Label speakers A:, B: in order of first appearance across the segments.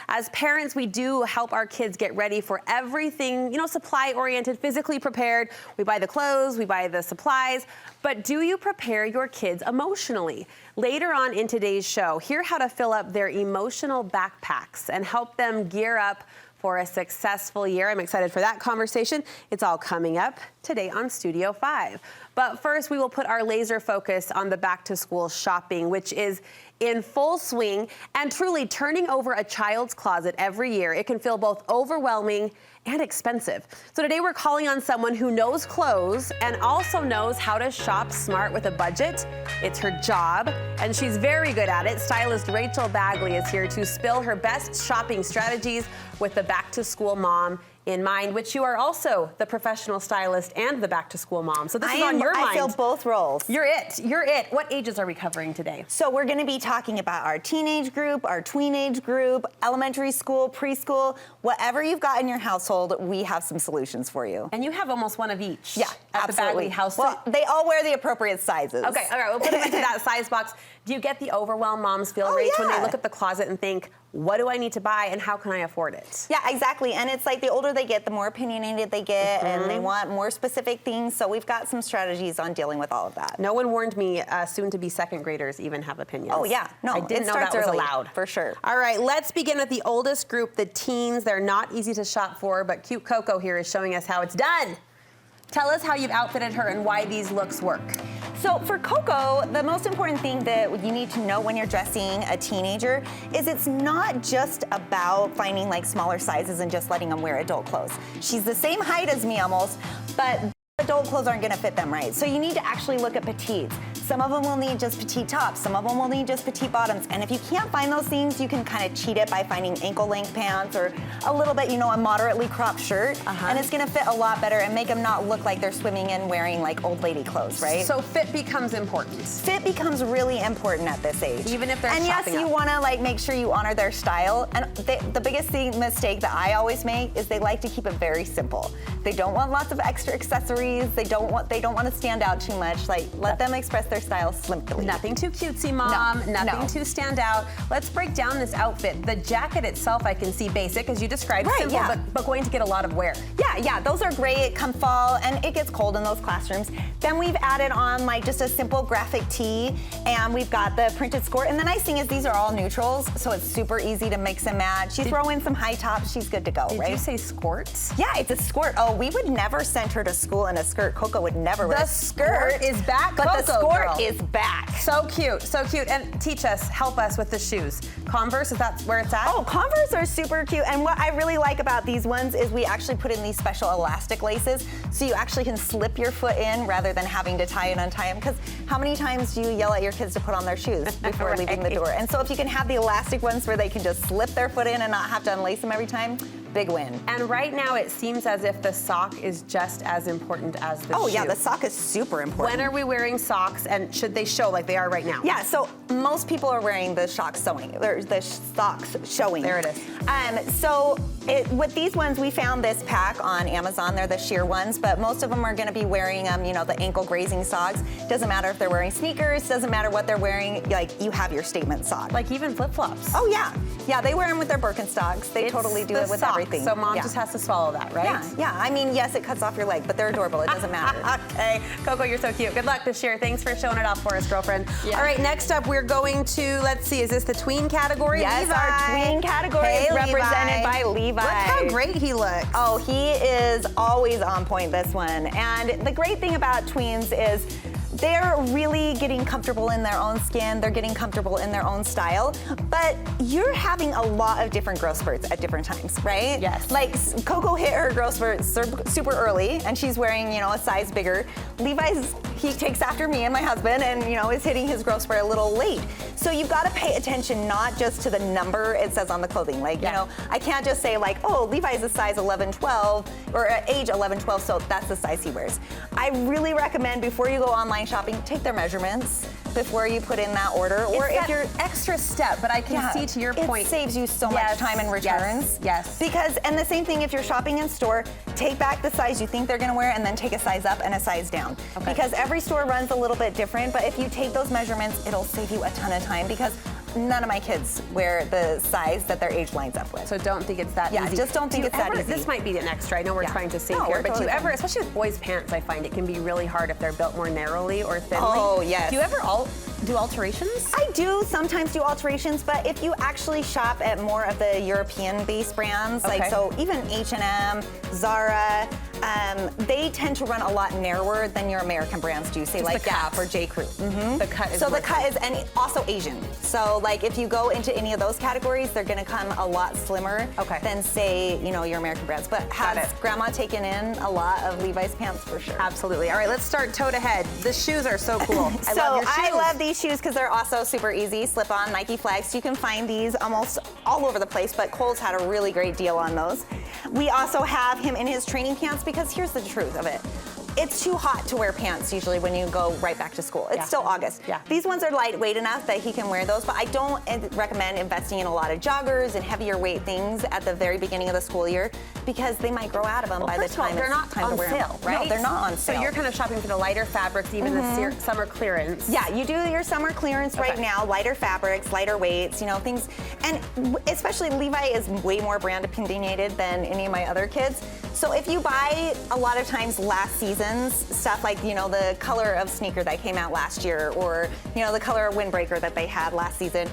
A: As parents, we do help our kids get ready for everything, supply-oriented, physically prepared. We buy the clothes, we buy the supplies, but do you prepare your kids emotionally? Later on in today's show, hear how to fill up their emotional backpacks and help them gear up for a successful year. I'm excited for that conversation. It's all coming up today on Studio 5. But first, we will put our laser focus on the back-to-school shopping, which is in full swing and truly turning over a child's closet every year. It can feel both overwhelming and expensive. So today we're calling on someone who knows clothes and also knows how to shop smart with a budget. It's her job, and she's very good at it. Stylist Reachel Bagley is here to spill her best shopping strategies with the back-to-school mom in mind, which you are also the professional stylist and the back-to-school mom. So this is on your mind.
B: I fill both roles.
A: You're it. You're it. What ages are we covering today?
B: So we're going to be talking about our teenage group, our tweenage group, elementary school, preschool, whatever you've got in your household, we have some solutions for you.
A: And you have almost one of each.
B: Yeah,
A: at
B: absolutely.
A: the Bagley house.
B: Well, they all wear the appropriate sizes.
A: Okay, all right, we'll put them into that size box. Do you get the overwhelmed moms feel, Rach, when they look at the closet and think, what do I need to buy and how can I afford it?
B: Yeah, exactly. And it's like the older they get, the more opinionated they get, and they want more specific things. So we've got some strategies on dealing with all of that.
A: No one warned me soon-to-be second graders even have opinions.
B: Oh, yeah. No,
A: I didn't know that was allowed.
B: For sure.
A: All right, let's begin with the oldest group, the teens. They're not easy to shop for, but cute Coco here is showing us how it's done. Tell us how you've outfitted her and why these looks work.
B: So for Coco, the most important thing that you need to know when you're dressing a teenager is it's not just about finding like smaller sizes and just letting them wear adult clothes. She's the same height as me almost, but adult clothes aren't going to fit them right. So you need to actually look at petites. Some of them will need just petite tops. Some of them will need just petite bottoms. And if you can't find those things, you can kind of cheat it by finding ankle-length pants or a little bit, a moderately cropped shirt. And it's going to fit a lot better and make them not look like they're swimming in wearing like old lady clothes, right?
A: So fit becomes important.
B: Fit becomes really important at this age.
A: Even if they're
B: shopping up. And yes, you want to like make sure you honor their style. And the biggest mistake that I always make is they like to keep it very simple. They don't want lots of extra accessories. They don't want to stand out too much. Like let them express their style simply.
A: Nothing too cutesy, Mom. Nothing too stand out. Let's break down this outfit. The jacket itself, I can see basic, as you described, simple, but going to get a lot of wear.
B: Yeah, those are great come fall, and it gets cold in those classrooms. Then we've added on like just a simple graphic tee, and we've got the printed skirt. And the nice thing is these are all neutrals, so it's super easy to mix and match. You throw in some high tops, she's good to go, right?
A: Did you say skirts?
B: Yeah, it's a skirt. Oh, we would never send her to school in a skirt. Coco would never wear a skirt.
A: The skirt is back,
B: but
A: Coco,
B: the skirt
A: girl.
B: is back.
A: So cute, so cute. And teach us, help us with the shoes. Converse, is that where it's at?
B: Oh, Converse are super cute. And what I really like about these ones is we actually put in these special elastic laces so you actually can slip your foot in rather than having to tie and untie them. Because how many times do you yell at your kids to put on their shoes before leaving the door? And so if you can have the elastic ones where they can just slip their foot in and not have to unlace them every time, big win.
A: And right now it seems as if the sock is just as important as the shoe.
B: Oh yeah, the sock is super important.
A: When are we wearing socks, and should they show like they are right now?
B: Yeah, so most people are wearing the socks showing.
A: There it is.
B: So with these ones, we found this pack on Amazon. They're the sheer ones, but most of them are gonna be wearing the ankle grazing socks. Doesn't matter if they're wearing sneakers, doesn't matter what they're wearing, like you have your statement sock.
A: Like even flip-flops.
B: Oh yeah. Yeah, they wear them with their Birkenstocks. They totally do it with everything.
A: So mom just has to swallow that, right?
B: Yeah. I mean, yes, it cuts off your leg, but they're adorable. It doesn't matter.
A: Okay. Coco, you're so cute. Good luck this year. Thanks for showing it off for us, girlfriend. Yeah. All right, next up, we're going to, let's see, is this the tween category?
B: Yes,
A: Levi.
B: our tween category is represented by Levi.
A: Look how great he looks.
B: Oh, he is always on point, this one. And the great thing about tweens is they're really getting comfortable in their own skin. They're getting comfortable in their own style. But you're having a lot of different growth spurts at different times, right?
A: Yes.
B: Like Coco hit her growth spurt super early, and she's wearing, a size bigger. Levi's, he takes after me and my husband, and is hitting his growth spurt a little late. So you've got to pay attention not just to the number it says on the clothing. Like, I can't just say like, oh, Levi's a size 11, 12, or age 11, 12, so that's the size he wears. I really recommend before you go online shopping, take their measurements before you put in that order.
A: Or if you're extra step, but I can see to your point.
B: It saves you so much time in returns.
A: Yes.
B: Because, and the same thing if you're shopping in store, take back the size you think they're gonna wear and then take a size up and a size down. Okay. Because every store runs a little bit different, but if you take those measurements, it'll save you a ton of time because none of my kids wear the size that their age lines up with.
A: So don't think it's that easy.
B: Yeah, just don't think it's that easy.
A: This might be an extra. I know we're trying to save
B: No,
A: here,
B: we're
A: but do you
B: totally
A: ever,
B: fine.
A: especially with boys' pants, I find it can be really hard if they're built more narrowly or thinly.
B: Oh, yes.
A: Do you ever do alterations?
B: I do sometimes do alterations, but if you actually shop at more of the European-based brands, like so even H&M, Zara, they tend to run a lot narrower than your American brands do, say like Gap or J. Crew.
A: The cut is
B: So the cut is, and also Asian. So like if you go into any of those categories, they're gonna come a lot slimmer than say, you know, your American brands. But has Grandma taken in a lot of Levi's pants for sure?
A: Absolutely. All right, let's start toe to head. The shoes are so cool. I love your shoes.
B: I love these shoes because they're also super easy, slip-on Nike flags. You can find these almost all over the place, but Kohl's had a really great deal on those. We also have him in his training pants because here's the truth of it. It's too hot to wear pants usually when you go right back to school. It's still August. These ones are lightweight enough that he can wear those, but I don't recommend investing in a lot of joggers and heavier weight things at the very beginning of the school year because they might grow out of them by the time
A: they're not
B: it's time
A: on
B: to wear
A: sale,
B: them.
A: right?
B: No, they're not on sale.
A: So you're kind of shopping for the lighter fabrics, even the summer clearance.
B: Yeah, you do your summer clearance right now, lighter fabrics, lighter weights, you know, things. And especially Levi is way more brand opinionated than any of my other kids. So if you buy a lot of times last season's stuff, like, you know, the color of sneaker that came out last year or, you know, the color of windbreaker that they had last season.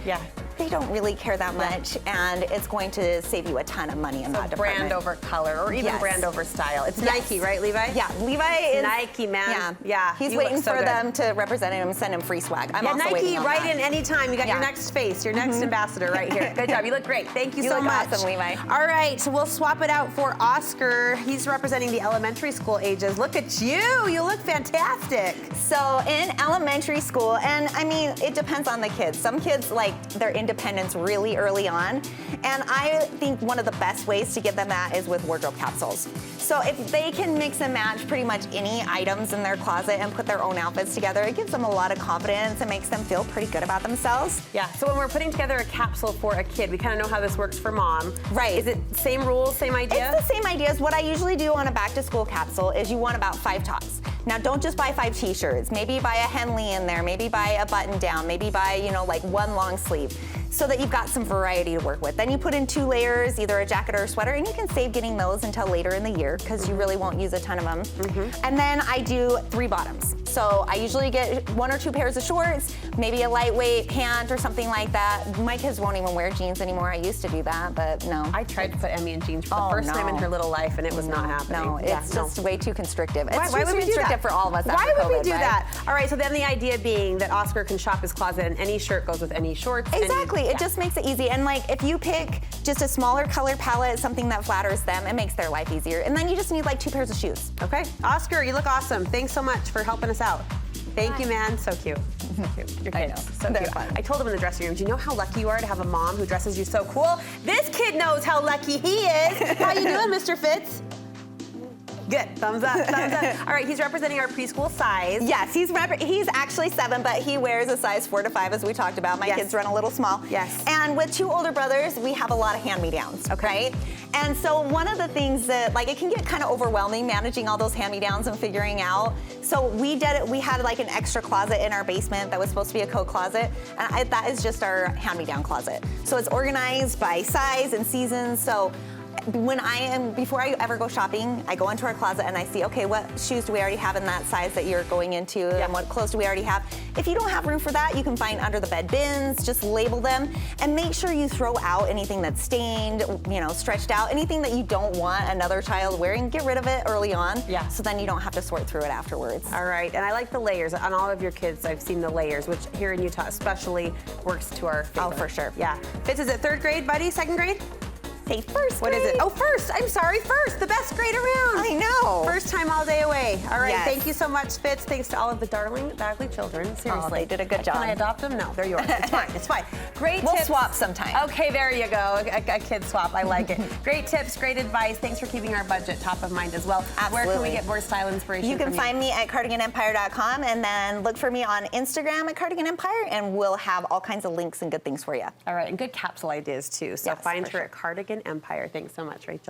B: They don't really care that much, and it's going to save you a ton of money in that department.
A: Brand over color, or even brand over style. It's Nike, right, Levi?
B: Yeah, Levi is
A: Nike, man. Yeah.
B: He's waiting for them to represent him and send him free swag. I'm also
A: Nike,
B: waiting on
A: right
B: that.
A: in anytime. You got your next face, your next ambassador right here. Good job. You look great. Thank you so much.
B: Awesome, Levi.
A: All right, so we'll swap it out for Oscar. He's representing the elementary school ages. Look at you. You look fantastic.
B: So in elementary school, and I mean, it depends on the kids. Some kids like their independence really early on, and I think one of the best ways to give them that is with wardrobe capsules. So if they can mix and match pretty much any items in their closet and put their own outfits together, it gives them a lot of confidence and makes them feel pretty good about themselves.
A: Yeah, so when we're putting together a capsule for a kid, we kind of know how this works for mom.
B: Right.
A: Is it same rules, same idea?
B: It's the same ideas. What I usually do on a back to school capsule is you want about 5 tops. Now don't just buy 5 t-shirts, maybe buy a Henley in there, maybe buy a button down, maybe buy, you know, like 1 long sleeve, so that you've got some variety to work with. Then you put in 2 layers, either a jacket or a sweater, and you can save getting those until later in the year because you really won't use a ton of them. And then I do 3 bottoms. So I usually get 1 or 2 pairs of shorts, maybe a lightweight pant or something like that. My kids won't even wear jeans anymore. I used to do that, but no.
A: I tried to put Emmy in jeans for the first time in her little life, and it was not happening.
B: No, it's just way too constrictive.
A: Why would we do that?
B: For all of us.
A: Why would we do
B: right?
A: that? All right, so then the idea being that Oscar can shop his closet and any shirt goes with any shorts.
B: Exactly, it just makes it easy. And like if you pick just a smaller color palette, something that flatters them, it makes their life easier. And then you just need like 2 pairs of shoes.
A: Okay, Oscar, you look awesome. Thanks so much for helping us out. Thank you, man. So cute. So cute. Your kids, so cute.
B: Fun.
A: I told him in the dressing room, do you know how lucky you are to have a mom who dresses you so cool? This kid knows how lucky he is. How you doing, Mr. Fitz? Good, thumbs up, thumbs up. All right, he's representing our preschool size.
B: Yes, he's actually 7, but he wears a size 4 to 5, as we talked about. My kids run a little small.
A: Yes.
B: And with 2 older brothers, we have a lot of hand-me-downs, right? And so one of the things that, like, it can get kind of overwhelming managing all those hand-me-downs and figuring out. So we had like an extra closet in our basement that was supposed to be a coat closet, and that is just our hand-me-down closet. So it's organized by size and seasons. So before I ever go shopping, I go into our closet and I see, okay, what shoes do we already have in that size that you're going into, and what clothes do we already have? If you don't have room for that, you can find under the bed bins, just label them, and make sure you throw out anything that's stained, you know, stretched out, anything that you don't want another child wearing, get rid of it early on, so then you don't have to sort through it afterwards.
A: All right, and I like the layers. On all of your kids, I've seen the layers, which here in Utah especially works to our favor.
B: Oh, for sure.
A: Yeah. Fitz, is it 3rd grade, buddy? 2nd grade?
B: Hey, first
A: What
B: grade.
A: is it? Oh, first. I'm sorry, first. The best grade around.
B: I know.
A: First time all day away. All right,
B: Yes.
A: thank you so much, Fitz. Thanks to all of the darling Bagley children. Seriously.
B: Oh, they did a good job.
A: Can I adopt them? No, they're yours. It's fine. It's fine. Great
B: We'll
A: tips.
B: swap sometime.
A: Okay, there you go. A kid swap. I like it. Great tips, great advice. Thanks for keeping our budget top of mind as well.
B: Absolutely.
A: Where can we get more style inspiration
B: You can
A: from
B: find me at cardiganempire.com, and then look for me on Instagram at Cardigan Empire, and we'll have all kinds of links and good things for you.
A: All right, and good capsule ideas too. So
B: Yes,
A: find
B: for
A: her at Cardigan Empire. Thanks so much, Rachel.